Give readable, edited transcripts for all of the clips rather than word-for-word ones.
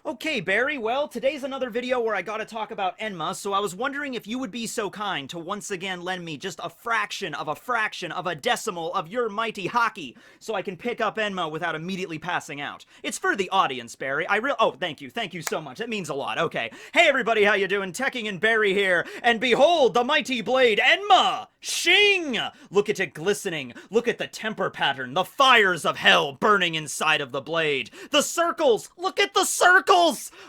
Okay, Barry, well, today's another video where I gotta talk about Enma, so I was wondering if you would be so kind to once again lend me just a fraction of a decimal of your mighty Haki, so I can pick up Enma without immediately passing out. It's for the audience, Barry. Oh, thank you so much. That means a lot. Okay. Hey, everybody, how you doing? Tekking and Barry here, and behold the mighty blade, Enma! Shing! Look at it glistening. Look at the temper pattern, the fires of hell burning inside of the blade. The circles! Look at the circles!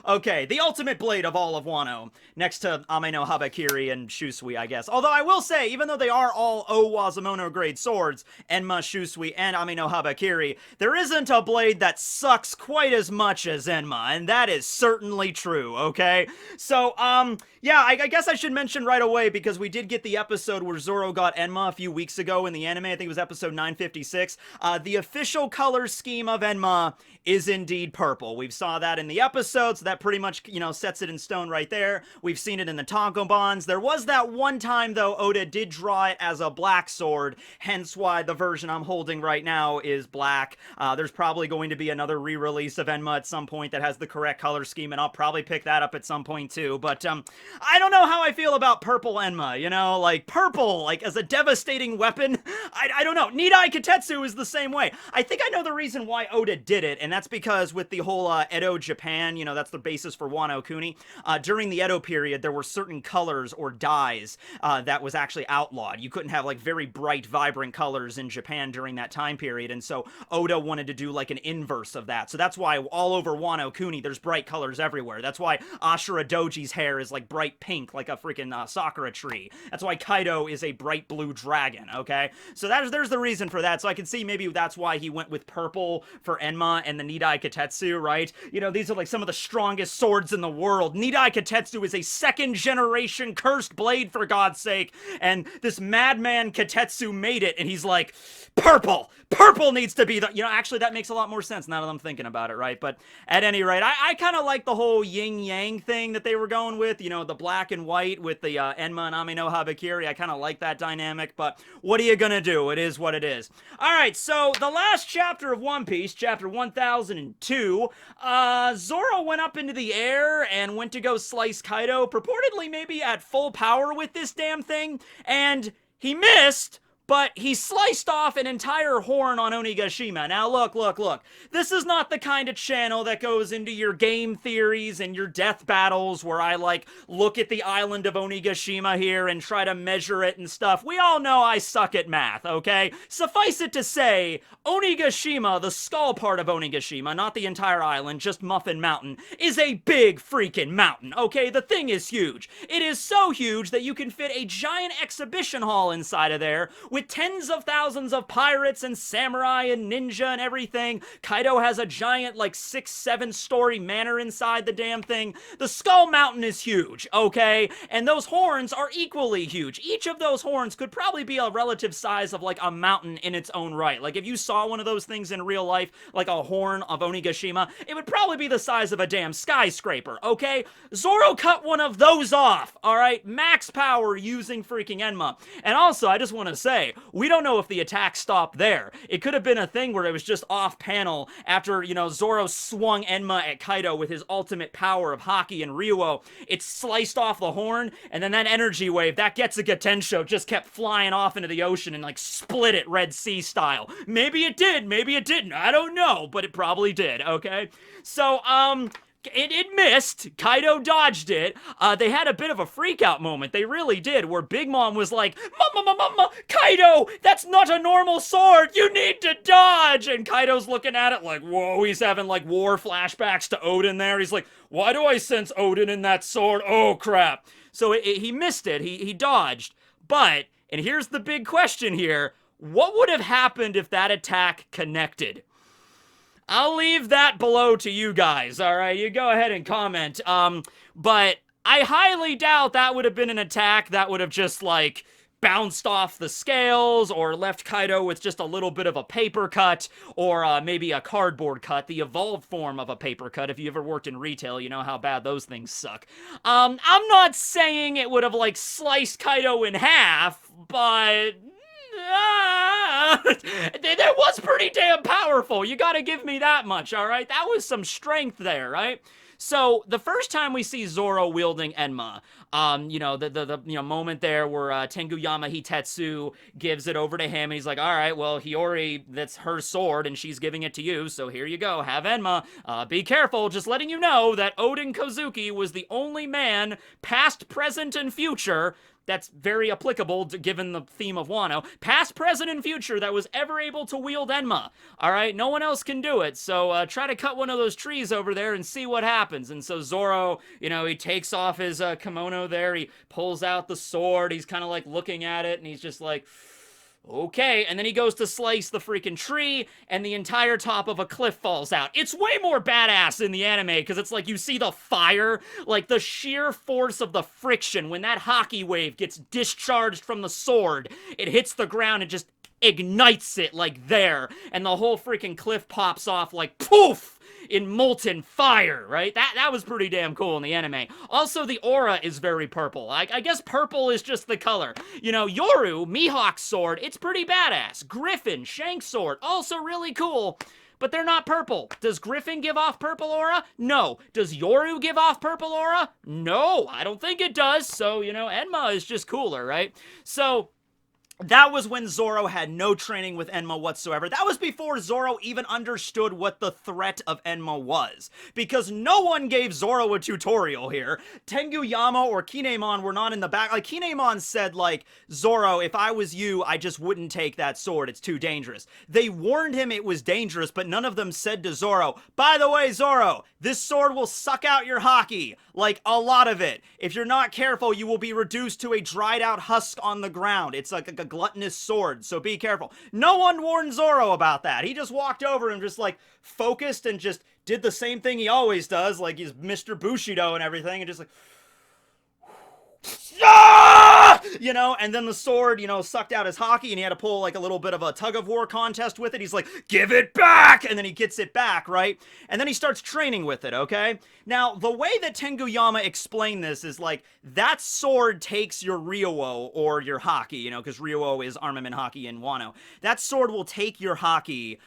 Okay, the ultimate blade of all of Wano. Next to Ame no Habakiri and Shusui, I guess. Although I will say, even though they are all Owazamono grade swords, Enma, Shusui, and Ame no Habakiri, there isn't a blade that sucks quite as much as Enma, and that is certainly true, okay? So, yeah, I guess I should mention right away, because we did get the episode where Zoro got Enma a few weeks ago in the anime. I think it was episode 956. The official color scheme of Enma is indeed purple. We saw that in the episode, so that pretty much, sets it in stone right there. We've seen it in the tankobons. There was that one time, though, Oda did draw it as a black sword, hence why the version I'm holding right now is black. There's probably going to be another re-release of Enma at some point that has the correct color scheme, and I'll probably pick that up at some point, too. But, I don't know how I feel about purple Enma, like, purple, like, as a devastating weapon. I don't know. Nidai Kitetsu is the same way. I think I know the reason why Oda did it, and that's because with the whole Edo Japan, that's the basis for Wano Kuni. During the Edo period, there were certain colors or dyes that was actually outlawed. You couldn't have like very bright, vibrant colors in Japan during that time period, and so Oda wanted to do like an inverse of that. So that's why all over Wano Kuni, there's bright colors everywhere. That's why Ashura Doji's hair is like bright pink, like a freaking sakura tree. That's why Kaido is a bright blue dragon, okay? So there's the reason for that. So I can see maybe that's why he went with purple for Enma and the Nidai Kitetsu, right? These are like some of the strongest swords in the world. Nidai Kitetsu is a second-generation cursed blade, for God's sake, and this madman Kitetsu made it, and he's like, purple! Purple needs to be the... actually, that makes a lot more sense now that I'm thinking about it, right? But at any rate, I kind of like the whole yin-yang thing that they were going with, the black and white with the Enma and Ame no Habakiri. I kind of like that dynamic, but what are you gonna do? It is what it is. Alright, so the last chapter of One Piece, chapter 1002, Zoro went up into the air and went to go slice Kaido, purportedly maybe at full power with this damn thing, and he missed, but he sliced off an entire horn on Onigashima. Now, look. This is not the kind of channel that goes into your game theories and your death battles where I, look at the island of Onigashima here and try to measure it and stuff. We all know I suck at math, okay? Suffice it to say, Onigashima, the skull part of Onigashima, not the entire island, just Muffin Mountain, is a big freaking mountain, okay? The thing is huge. It is so huge that you can fit a giant exhibition hall inside of there with tens of thousands of pirates and samurai and ninja and everything. Kaido has a giant, 6-7 story manor inside the damn thing. The Skull Mountain is huge, okay? And those horns are equally huge. Each of those horns could probably be a relative size of, a mountain in its own right. If you saw one of those things in real life, like a horn of Onigashima, it would probably be the size of a damn skyscraper, okay? Zoro cut one of those off, alright? Max power using freaking Enma. And also, I just want to say, we don't know if the attack stopped there. It could have been a thing where it was just off panel after, Zoro swung Enma at Kaido with his ultimate power of Haki and Ryuo. It sliced off the horn, and then that energy wave, that Getsuga Tensho, just kept flying off into the ocean and, split it Red Sea style. Maybe it did, maybe it didn't. I don't know, but it probably did, okay? So, It missed. Kaido dodged it. They had a bit of a freak-out moment. They really did, where Big Mom was like, Mama, Kaido, that's not a normal sword. You need to dodge. And Kaido's looking at it like, whoa, he's having, war flashbacks to Odin there. He's like, why do I sense Odin in that sword? Oh, crap. So he missed it. He dodged. But, and here's the big question here, what would have happened if that attack connected? I'll leave that below to you guys, alright? You go ahead and comment. But I highly doubt that would have been an attack that would have just, bounced off the scales or left Kaido with just a little bit of a paper cut or maybe a cardboard cut, the evolved form of a paper cut. If you ever worked in retail, you know how bad those things suck. I'm not saying it would have, sliced Kaido in half, but That was pretty damn powerful. You gotta give me that much, all right? That was some strength there, right? So the first time we see Zoro wielding Enma, the moment there where Tenguyama Hitetsu gives it over to him, and he's like, all right, well, Hiyori, that's her sword, and she's giving it to you, so here you go, have Enma. Be careful, just letting you know that Oden Kozuki was the only man, past, present, and future, that's very applicable given the theme of Wano, past, present, and future, that was ever able to wield Enma. All right, no one else can do it, so try to cut one of those trees over there and see what happens. And so Zoro, he takes off his kimono there, he pulls out the sword, he's kind of like looking at it, and he's just like, okay, and then he goes to slice the freaking tree, and the entire top of a cliff falls out. It's way more badass in the anime, because it's like you see the fire, like the sheer force of the friction when that Haki wave gets discharged from the sword. It hits the ground and just ignites it, like there, and the whole freaking cliff pops off like poof! In molten fire, right? That was pretty damn cool in the anime. Also, the aura is very purple. I guess purple is just the color. Yoru, Mihawk's sword, it's pretty badass. Griffin, Shank's sword, also really cool. But they're not purple. Does Griffin give off purple aura? No. Does Yoru give off purple aura? No, I don't think it does. So, Enma is just cooler, right? So that was when Zoro had no training with Enma whatsoever. That was before Zoro even understood what the threat of Enma was. Because no one gave Zoro a tutorial here. Tenguyama or Kinemon were not in the back. Like, Kinemon said, like, Zoro, if I was you, I just wouldn't take that sword. It's too dangerous. They warned him it was dangerous, but none of them said to Zoro, by the way, Zoro, this sword will suck out your Haki. Like, a lot of it. If you're not careful, you will be reduced to a dried out husk on the ground. It's like a gluttonous sword, so be careful. No one warned Zoro about that. He just walked over and just, like, focused and just did the same thing he always does, like he's Mr. Bushido and everything, and just like, ah! And then the sword, sucked out his Haki, and he had to pull like a little bit of a tug-of-war contest with it. He's like, give it back! And then he gets it back, right? And then he starts training with it, okay? Now, the way that Tenguyama explained this is like, that sword takes your Ryuo, or your Haki, because Ryuo is armament Haki in Wano. That sword will take your Haki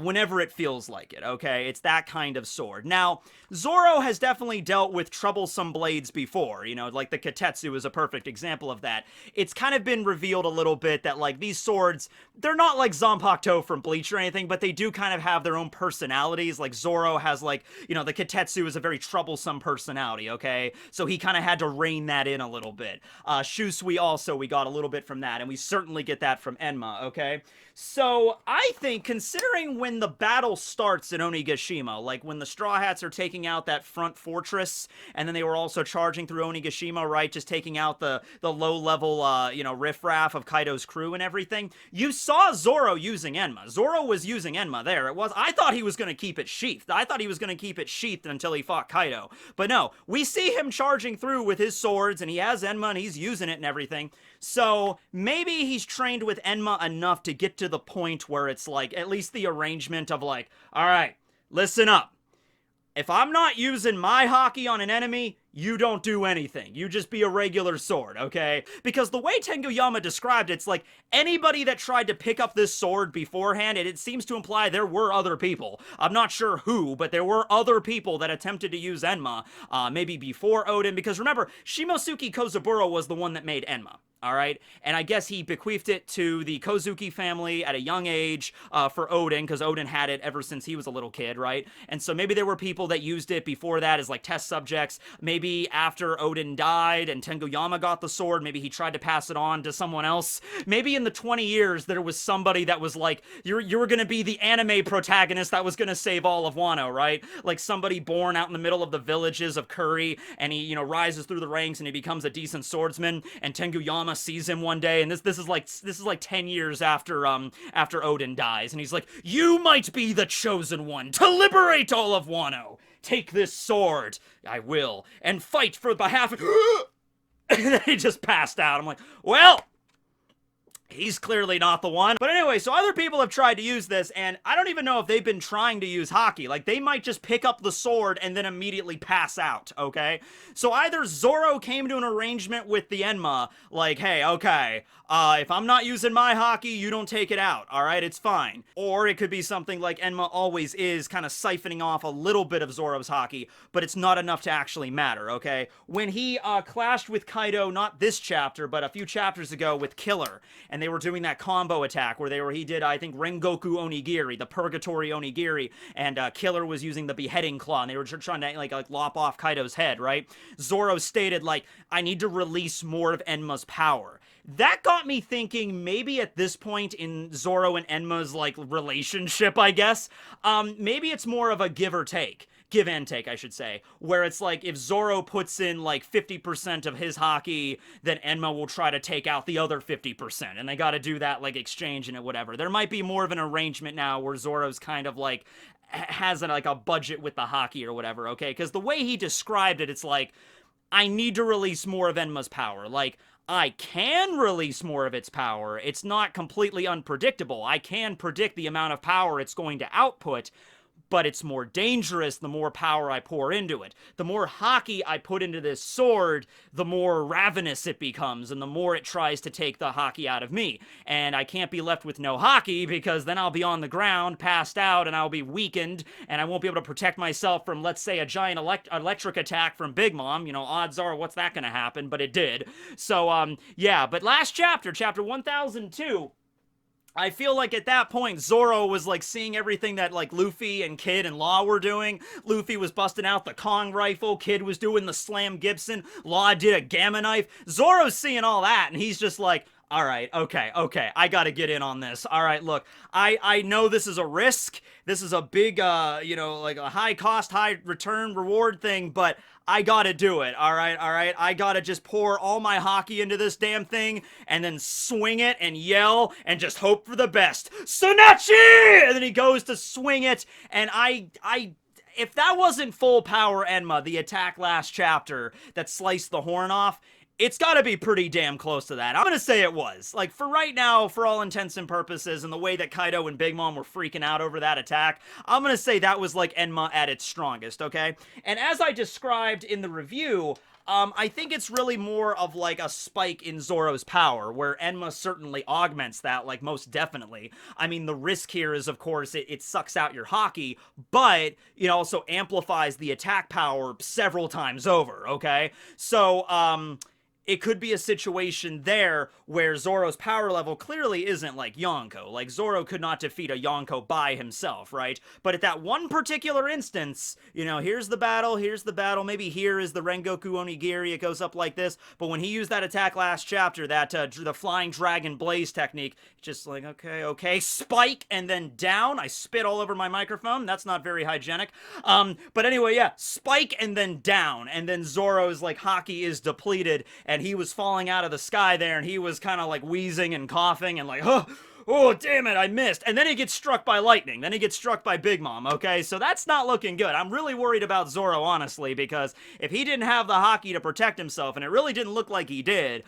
whenever it feels like it, okay? It's that kind of sword. Now, Zoro has definitely dealt with troublesome blades before, like the Katetsu is a perfect example of that. It's kind of been revealed a little bit that, like, these swords, they're not like Zanpakuto from Bleach or anything, but they do kind of have their own personalities. Like, Zoro has, like, the Katetsu is a very troublesome personality, okay? So he kind of had to rein that in a little bit. Shusui also, we got a little bit from that, and we certainly get that from Enma, okay? So, I think, considering when the battle starts in Onigashima, like when the Straw Hats are taking out that front fortress, and then they were also charging through Onigashima, right, just taking out the low-level, riffraff of Kaido's crew and everything, you saw Zoro using Enma. Zoro was using Enma there. I thought he was going to keep it sheathed. I thought he was going to keep it sheathed until he fought Kaido. But no, we see him charging through with his swords, and he has Enma, and he's using it and everything. So, maybe he's trained with Enma enough to get to the point where it's like, at least the arrangement of like, alright, listen up. If I'm not using my Haki on an enemy, you don't do anything. You just be a regular sword, okay? Because the way Tenguyama described it's like anybody that tried to pick up this sword beforehand, it seems to imply there were other people. I'm not sure who, but there were other people that attempted to use Enma, maybe before Oden, because remember, Shimosuke Kozaburo was the one that made Enma. Alright, and I guess he bequeathed it to the Kozuki family at a young age for Oden, because Oden had it ever since he was a little kid, right? And so maybe there were people that used it before that as like test subjects. Maybe after Oden died and Tenguyama got the sword, maybe he tried to pass it on to someone else. Maybe in the 20 years there was somebody that was like, you were gonna be the anime protagonist that was gonna save all of Wano, right? Like somebody born out in the middle of the villages of Kuri, and he, rises through the ranks and he becomes a decent swordsman, and Tenguyama sees him one day, and this is like 10 years after Oden dies, and he's like, you might be the chosen one to liberate all of Wano. Take this sword, I will, and fight for behalf of... And then he just passed out. I'm like, well, He's clearly not the one. But anyway, so other people have tried to use this, and I don't even know if they've been trying to use Haki. Like, they might just pick up the sword and then immediately pass out, okay? So either Zoro came to an arrangement with the Enma, like, hey, okay, if I'm not using my Haki, you don't take it out, alright? It's fine. Or it could be something like Enma always is, kind of siphoning off a little bit of Zoro's Haki, but it's not enough to actually matter, okay? When he clashed with Kaido, not this chapter, but a few chapters ago with Killer, and they were doing that combo attack where he did, I think, Rengoku Onigiri, the Purgatory Onigiri, and Killer was using the beheading claw, and they were trying to like lop off Kaido's head, right? Zoro stated, like, I need to release more of Enma's power. That got me thinking maybe at this point in Zoro and Enma's, like, relationship, I guess, maybe it's more of a give or take. Give and take, I should say, where it's like if Zoro puts in like 50% of his Haki, then Enma will try to take out the other 50%, and they gotta do that like exchange and it, whatever. There might be more of an arrangement now where Zoro's kind of like has like a budget with the Haki or whatever, okay? Because the way he described it, it's like, I need to release more of Enma's power. Like, I can release more of its power. It's not completely unpredictable. I can predict the amount of power it's going to output, but it's more dangerous the more power I pour into it. The more Haki I put into this sword, the more ravenous it becomes, and the more it tries to take the Haki out of me. And I can't be left with no Haki, because then I'll be on the ground, passed out, and I'll be weakened, and I won't be able to protect myself from, let's say, a giant electric attack from Big Mom. You know, odds are, what's that gonna happen? But it did. So, yeah, but last chapter, chapter 1002, I feel like at that point, Zoro was like seeing everything that like Luffy and Kid and Law were doing. Luffy was busting out the Kong rifle, Kid was doing the Slam Gibson, Law did a Gamma knife. Zoro's seeing all that, and he's just like, all right, okay, I gotta get in on this. All right, look, I know this is a risk. This is a big, you know, like a high cost, high return reward thing, but I gotta do it, all right? I gotta just pour all my Haki into this damn thing and then swing it and yell and just hope for the best. Tsunachi! And then he goes to swing it, and if that wasn't full power Enma, the attack last chapter that sliced the horn off, it's gotta be pretty damn close to that. I'm gonna say it was. Like, for right now, for all intents and purposes, and the way that Kaido and Big Mom were freaking out over that attack, I'm gonna say that was like Enma at its strongest, okay? And as I described in the review, I think it's really more of like a spike in Zoro's power, where Enma certainly augments that, like, most definitely. I mean, the risk here is, of course, it sucks out your Haki, but it also amplifies the attack power several times over, okay? So, it could be a situation there where Zoro's power level clearly isn't like Yonko. Like, Zoro could not defeat a Yonko by himself, right? But at that one particular instance, you know, here's the battle, maybe here is the Rengoku Onigiri, it goes up like this, but when he used that attack last chapter, that, the Flying Dragon Blaze technique, just like, okay, spike, and then down. I spit all over my microphone, that's not very hygienic. But anyway, yeah, spike and then down, and then Zoro's, like, Haki is depleted, and he was falling out of the sky there, and he was kind of like wheezing and coughing and like, oh, damn it, I missed. And then he gets struck by lightning. Then he gets struck by Big Mom, okay? So that's not looking good. I'm really worried about Zoro, honestly, because if he didn't have the Haki to protect himself, and it really didn't look like he did,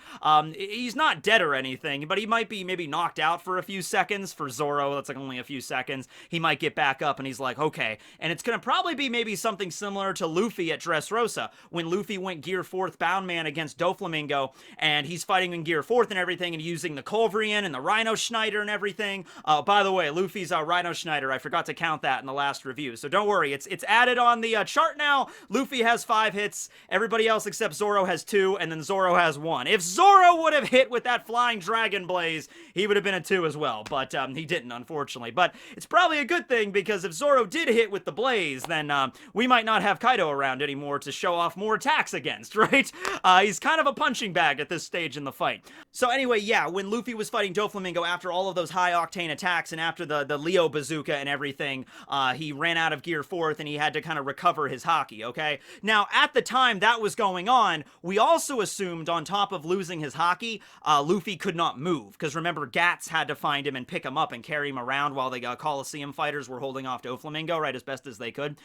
he's not dead or anything, but he might be maybe knocked out for a few seconds. For Zoro, that's like only a few seconds. He might get back up, and he's like, okay. And it's gonna probably be maybe something similar to Luffy at Dressrosa, when Luffy went Gear 4th Bound Man against Doflamingo, and he's fighting in Gear 4th and everything, and using the Culverian and the Rhino Schneider and everything. By the way, Luffy's Rhino Schneider, I forgot to count that in the last review, so don't worry, it's added on the chart now. Luffy has 5 hits, everybody else except Zoro has 2, and then Zoro has 1. If Zoro would have hit with that Flying Dragon Blaze, he would have been a 2 as well, but he didn't, unfortunately. But it's probably a good thing, because if Zoro did hit with the Blaze, then we might not have Kaido around anymore to show off more attacks against, right? He's kind of a punching bag at this stage in the fight. So anyway, yeah, when Luffy was fighting Doflamingo after all of those high-octane attacks and after the Leo bazooka and everything, he ran out of Gear 4th and he had to kind of recover his Haki, okay? Now, at the time that was going on, we also assumed, on top of losing his Haki, Luffy could not move, because remember, Gats had to find him and pick him up and carry him around while the Coliseum fighters were holding off Doflamingo, right, as best as they could.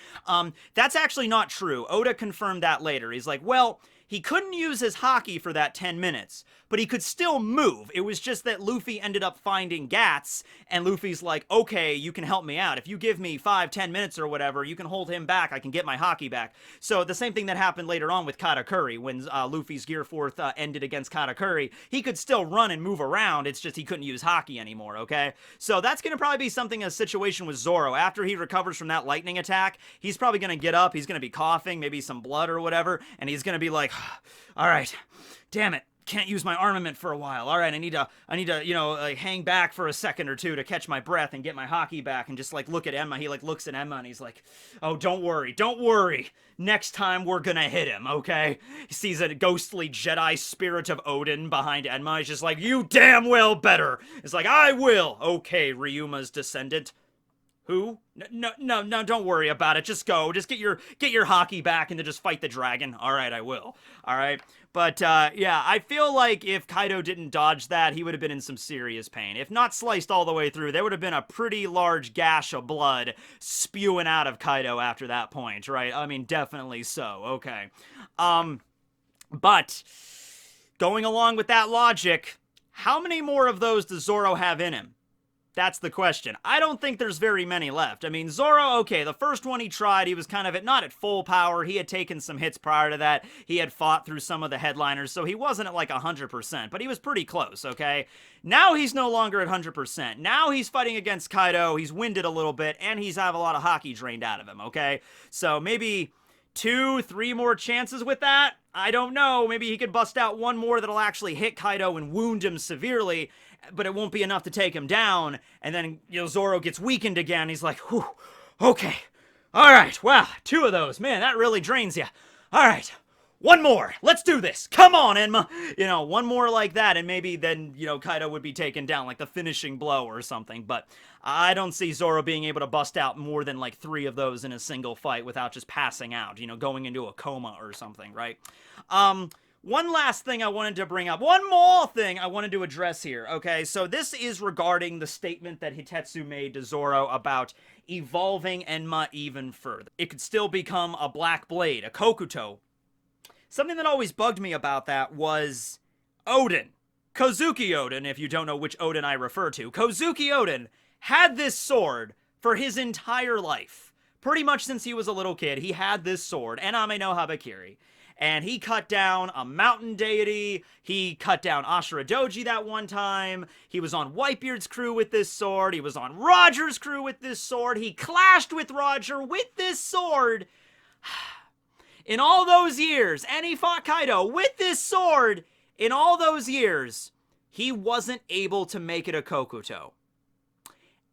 That's actually not true. Oda confirmed that later. He's like, well, he couldn't use his Haki for that 10 minutes, but he could still move. It was just that Luffy ended up finding Gats, and Luffy's like, okay, you can help me out. If you give me 5-10 minutes or whatever, you can hold him back, I can get my Haki back. So the same thing that happened later on with Katakuri, when Luffy's Gear 4th ended against Katakuri, he could still run and move around, it's just he couldn't use Haki anymore, okay? So that's gonna probably be something, a situation with Zoro. After he recovers from that lightning attack, he's probably gonna get up, he's gonna be coughing, maybe some blood or whatever, and he's gonna be like, all right, damn it, can't use my armament for a while. All right, I need to, you know, like, hang back for a second or two to catch my breath and get my Haki back, and just like look at Enma. He like looks at Enma and he's like, oh, don't worry. Next time we're gonna hit him, okay? He sees a ghostly Jedi spirit of Odin behind Enma. He's just like, you damn well better. It's like, I will. Okay, Ryuma's descendant. Who? No, don't worry about it. Just go. Just get your Haki back and then just fight the dragon. All right, I will. All right. But, yeah, I feel like if Kaido didn't dodge that, he would have been in some serious pain. If not sliced all the way through, there would have been a pretty large gash of blood spewing out of Kaido after that point, right? I mean, definitely so. Okay. But, going along with that logic, how many more of those does Zoro have in him? That's the question. I don't think there's very many left. I mean, Zoro, okay, the first one he tried, he was kind of not at full power. He had taken some hits prior to that. He had fought through some of the headliners, so he wasn't at like 100%, but he was pretty close, okay? Now he's no longer at 100%. Now he's fighting against Kaido, he's winded a little bit, and he's have a lot of Haki drained out of him, okay? So maybe 2-3 more chances with that? I don't know. Maybe he could bust out one more that'll actually hit Kaido and wound him severely, but it won't be enough to take him down. And then, you know, Zoro gets weakened again. He's like, whew, okay. All right, wow, 2 of those. Man, that really drains you. All right, one more. Let's do this. Come on, Enma. You know, one more like that, and maybe then, you know, Kaido would be taken down, like the finishing blow or something. But I don't see Zoro being able to bust out more than like 3 of those in a single fight without just passing out, you know, going into a coma or something, right? One last thing I wanted to bring up. One more thing I wanted to address here, okay? So this is regarding the statement that Hitetsu made to Zoro about evolving Enma even further. It could still become a Black Blade, a Kokuto. Something that always bugged me about that was Odin. Kozuki Odin, if you don't know which Odin I refer to. Kozuki Odin had this sword for his entire life. Pretty much since he was a little kid, he had this sword, Ename no Habakiri. And he cut down a mountain deity, he cut down Ashura Doji that one time, he was on Whitebeard's crew with this sword, he was on Roger's crew with this sword, he clashed with Roger with this sword. In all those years, and he fought Kaido with this sword, in all those years, he wasn't able to make it a Kokuto.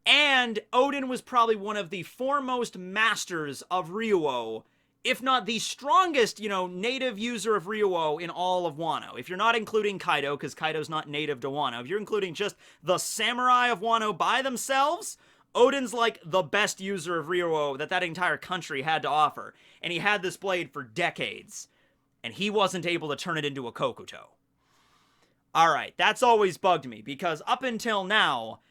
And Odin was probably one of the foremost masters of Ryuo, if not the strongest, you know, native user of Ryuo in all of Wano. If you're not including Kaido, because Kaido's not native to Wano, if you're including just the samurai of Wano by themselves, Odin's like the best user of Ryuo that entire country had to offer. And he had this blade for decades, and he wasn't able to turn it into a Kokuto. Alright, that's always bugged me, because up until now,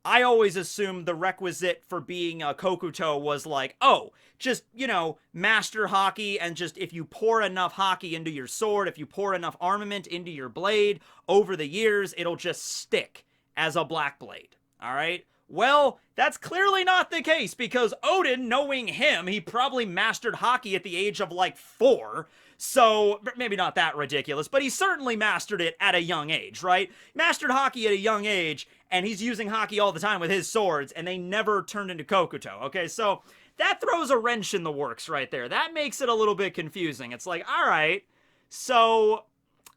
I always assumed the requisite for being a Kokuto was like, oh, just, you know, master Haki, and just if you pour enough Haki into your sword, if you pour enough armament into your blade, over the years, it'll just stick as a Black Blade. Alright? Well, that's clearly not the case, because Odin, knowing him, he probably mastered Haki at the age of like 4, so maybe not that ridiculous, but he certainly mastered it at a young age, right? Mastered Haki at a young age, and he's using Haki all the time with his swords, and they never turned into Kokuto, okay? So that throws a wrench in the works right there. That makes it a little bit confusing. It's like, all right, so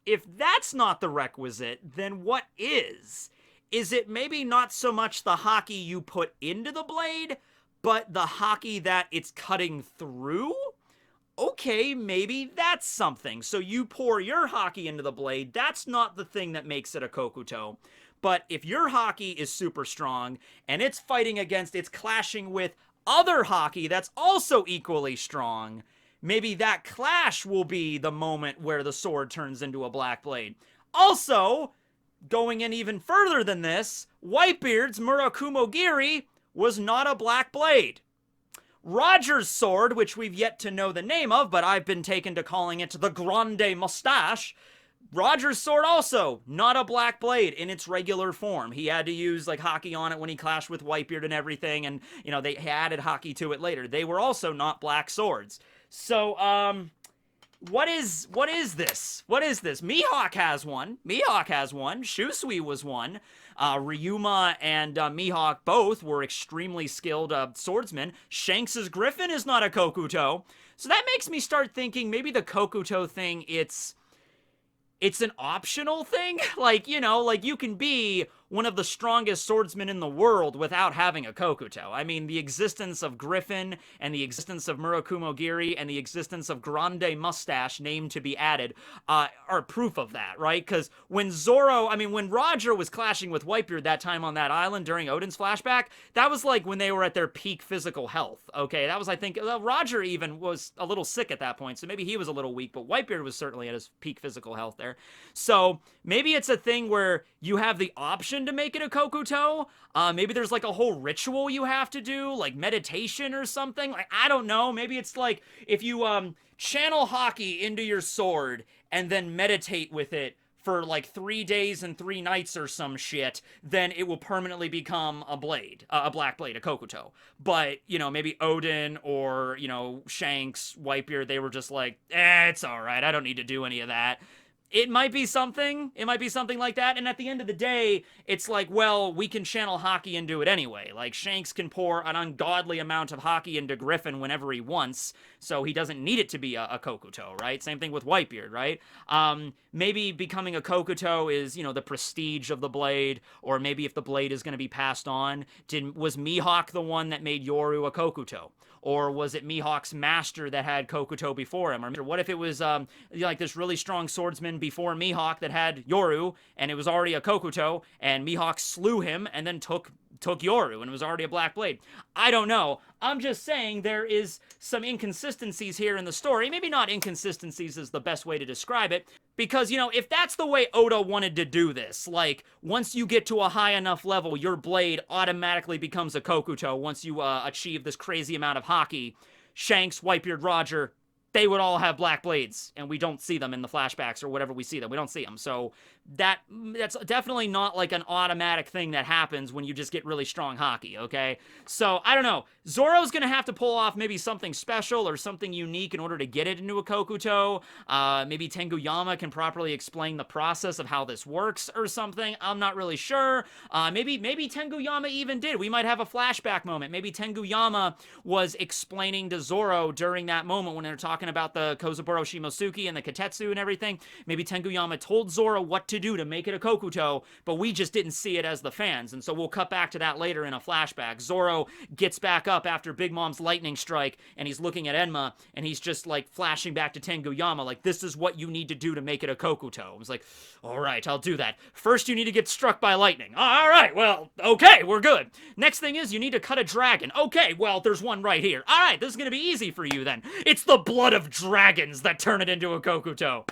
if that's not the requisite, then what is? Is it maybe not so much the Haki you put into the blade, but the Haki that it's cutting through? Okay, maybe that's something. So you pour your Haki into the blade, that's not the thing that makes it a Kokuto. But if your Haki is super strong, and it's fighting against, it's clashing with other Haki that's also equally strong, maybe that clash will be the moment where the sword turns into a Black Blade. Also, going in even further than this, Whitebeard's Murakumo Giri was not a Black Blade. Roger's sword, which we've yet to know the name of, but I've been taken to calling it the Grande Mustache. Roger's sword also, not a black blade in its regular form. He had to use, like, Haki on it when he clashed with Whitebeard and everything, and, you know, they added Haki to it later. They were also not black swords. So, what is this? What is this? Mihawk has one. Shusui was one. Ryuma and Mihawk both were extremely skilled swordsmen. Shanks's Griffin is not a Kokuto. So that makes me start thinking maybe the Kokuto thing, it's an optional thing. Like, you know, like you can be one of the strongest swordsmen in the world without having a Kokuto. I mean, the existence of Griffin and the existence of Murakumo Giri and the existence of Grande Mustache, named to be added, are proof of that, right? Because when Roger was clashing with Whitebeard that time on that island during Odin's flashback, that was like when they were at their peak physical health, okay? That was, I think, Roger even was a little sick at that point, so maybe he was a little weak, but Whitebeard was certainly at his peak physical health there. So maybe it's a thing where you have the option to make it a Kokuto. Maybe there's like a whole ritual you have to do, like meditation or something. Like, I don't know. Maybe it's like if you channel Haki into your sword and then meditate with it for like 3 days and 3 nights or some shit, then it will permanently become a blade, a black blade, a Kokuto. But, you know, maybe Odin or, you know, Shanks, Whitebeard, they were just like, it's all right. I don't need to do any of that. It might be something. It might be something like that. And at the end of the day, it's like, well, we can channel Haki into it anyway. Like, Shanks can pour an ungodly amount of Haki into Griffin whenever he wants, so he doesn't need it to be a Kokuto, right? Same thing with Whitebeard, right? Maybe becoming a Kokuto is, you know, the prestige of the blade, or maybe if the blade is going to be passed on. Was Mihawk the one that made Yoru a Kokuto? Or was it Mihawk's master that had Kokuto before him? Or what if it was like this really strong swordsman before Mihawk that had Yoru, and it was already a Kokuto, and Mihawk slew him and then took Yoru, and it was already a black blade? I don't know. I'm just saying there is some inconsistencies here in the story. Maybe not inconsistencies is the best way to describe it, because, you know, if that's the way Oda wanted to do this, like, once you get to a high enough level, your blade automatically becomes a Kokuto once you achieve this crazy amount of Haki. Shanks, Whitebeard, Roger, they would all have black blades, and we don't see them in the flashbacks or whatever we see them. We don't see them. So that's definitely not like an automatic thing that happens when you just get really strong Haki, okay? So, I don't know. Zoro's gonna have to pull off maybe something special or something unique in order to get it into a Kokuto. Maybe Tenguyama can properly explain the process of how this works or something. I'm not really sure. Maybe Tenguyama even did. We might have a flashback moment. Maybe Tenguyama was explaining to Zoro during that moment when they're talking about the Kozaburo Shimosuke and the Katetsu and everything. Maybe Tenguyama told Zoro what to do to make it a Kokuto, but we just didn't see it as the fans, and so we'll cut back to that later in a flashback. Zoro gets back up after Big Mom's lightning strike, and he's looking at Enma, and he's just, like, flashing back to Tenguyama, like, this is what you need to do to make it a Kokuto. I was like, all right, I'll do that. First, you need to get struck by lightning. All right, well, okay, we're good. Next thing is, you need to cut a dragon. Okay, well, there's one right here. All right, this is gonna be easy for you then. It's the blood of dragons that turn it into a Kokuto.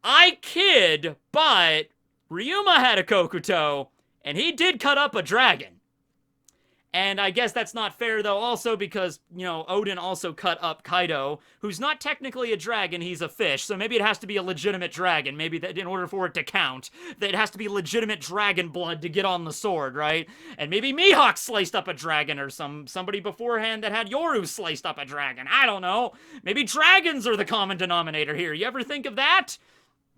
I kid, but Ryuma had a Kokuto, and he did cut up a dragon. And I guess that's not fair, though, also because, you know, Odin also cut up Kaido, who's not technically a dragon, he's a fish, so maybe it has to be a legitimate dragon. Maybe that in order for it to count, that it has to be legitimate dragon blood to get on the sword, right? And maybe Mihawk sliced up a dragon, or somebody beforehand that had Yoru sliced up a dragon. I don't know. Maybe dragons are the common denominator here. You ever think of that?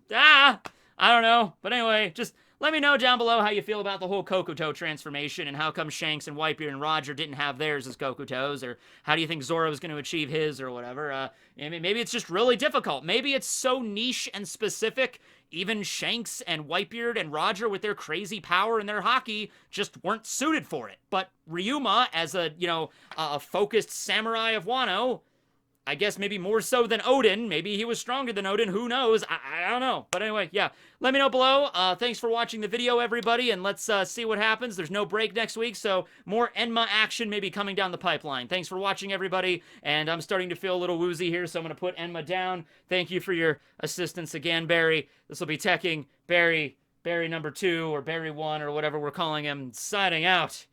I don't know. But anyway, just let me know down below how you feel about the whole Kokuto transformation, and how come Shanks and Whitebeard and Roger didn't have theirs as Kokutos, or how do you think Zoro's going to achieve his, or whatever. Maybe it's just really difficult. Maybe it's so niche and specific, even Shanks and Whitebeard and Roger with their crazy power and their Haki just weren't suited for it. But Ryuma, as a, you know, a focused samurai of Wano, I guess maybe more so than Odin. Maybe he was stronger than Odin. Who knows? I don't know. But anyway, yeah. Let me know below. Thanks for watching the video, everybody. And let's see what happens. There's no break next week, so more Enma action may be coming down the pipeline. Thanks for watching, everybody. And I'm starting to feel a little woozy here, so I'm going to put Enma down. Thank you for your assistance again, Barry. This will be Tekking Barry number 2, or Barry 1, or whatever we're calling him, signing out.